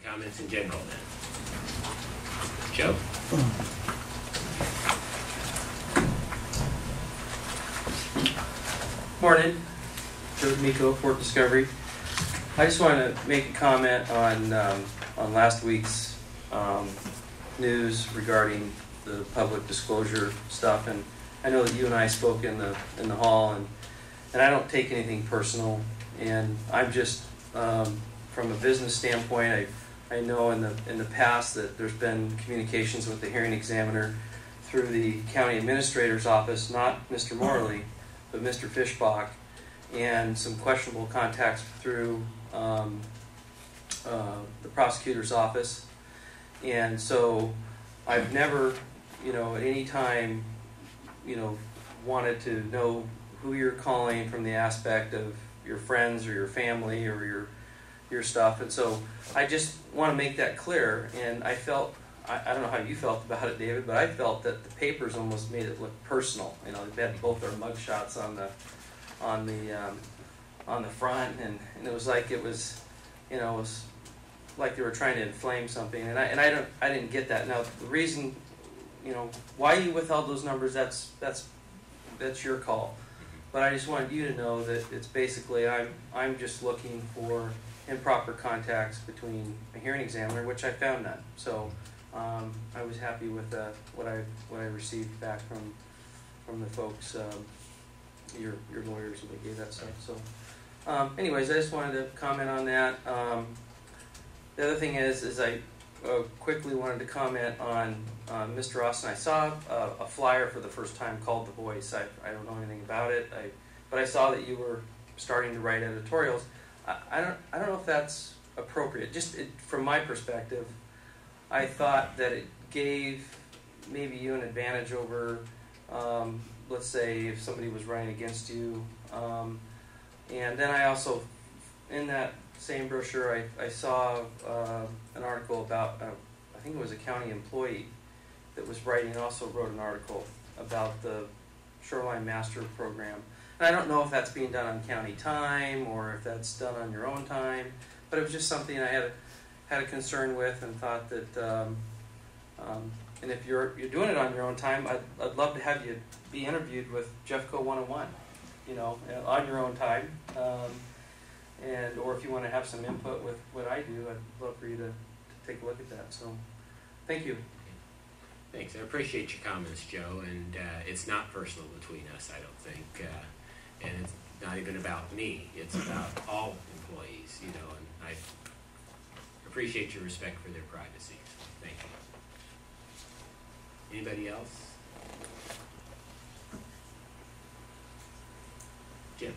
Comments in general then. Joe? Morning. Joe D'Amico, Port Discovery. I just want to make a comment on last week's news regarding the public disclosure stuff, and I know that you and I spoke in the hall, and I don't take anything personal, and I'm just from a business standpoint, I know in the past that there's been communications with the hearing examiner through the county administrator's office, not Mr. Morley, but Mr. Fischbach, and some questionable contacts through the prosecutor's office. And so I've never, at any time, wanted to know who you're calling from the aspect of your friends or your family or your stuff. And so I just want to make that clear. And I felt, I don't know how you felt about it, David, but I felt that the papers almost made it look personal. They had both their mugshots on the front, and it was like it was like they were trying to inflame something. And I didn't get that. Now the reason, why you withheld those numbers, that's your call. But I just wanted you to know that it's basically I'm just looking for improper contacts between a hearing examiner, which I found none. So I was happy with what I received back from the folks, your lawyers, when they gave that stuff. So anyways, I just wanted to comment on that. The other thing is I quickly wanted to comment on Mr. Austin. I saw a flyer for the first time called The Voice. I don't know anything about it, but I saw that you were starting to write editorials. I don't know if that's appropriate. Just from my perspective, I thought that it gave maybe you an advantage over, let's say, if somebody was running against you. And then I also, in that same brochure, I saw an article about, I think it was a county employee that was writing, also wrote an article about the Shoreline Master Program. And I don't know if that's being done on county time or if that's done on your own time, but it was just something I had a concern with and thought that, and if you're doing it on your own time, I'd love to have you be interviewed with Jeffco 101, on your own time. Or if you want to have some input with what I do, I'd love for you to take a look at that. So, thank you. Thanks. I appreciate your comments, Joe. And it's not personal between us, I don't think. And it's not even about me. It's about all employees, and I appreciate your respect for their privacy. Thank you. Anybody else? Jim.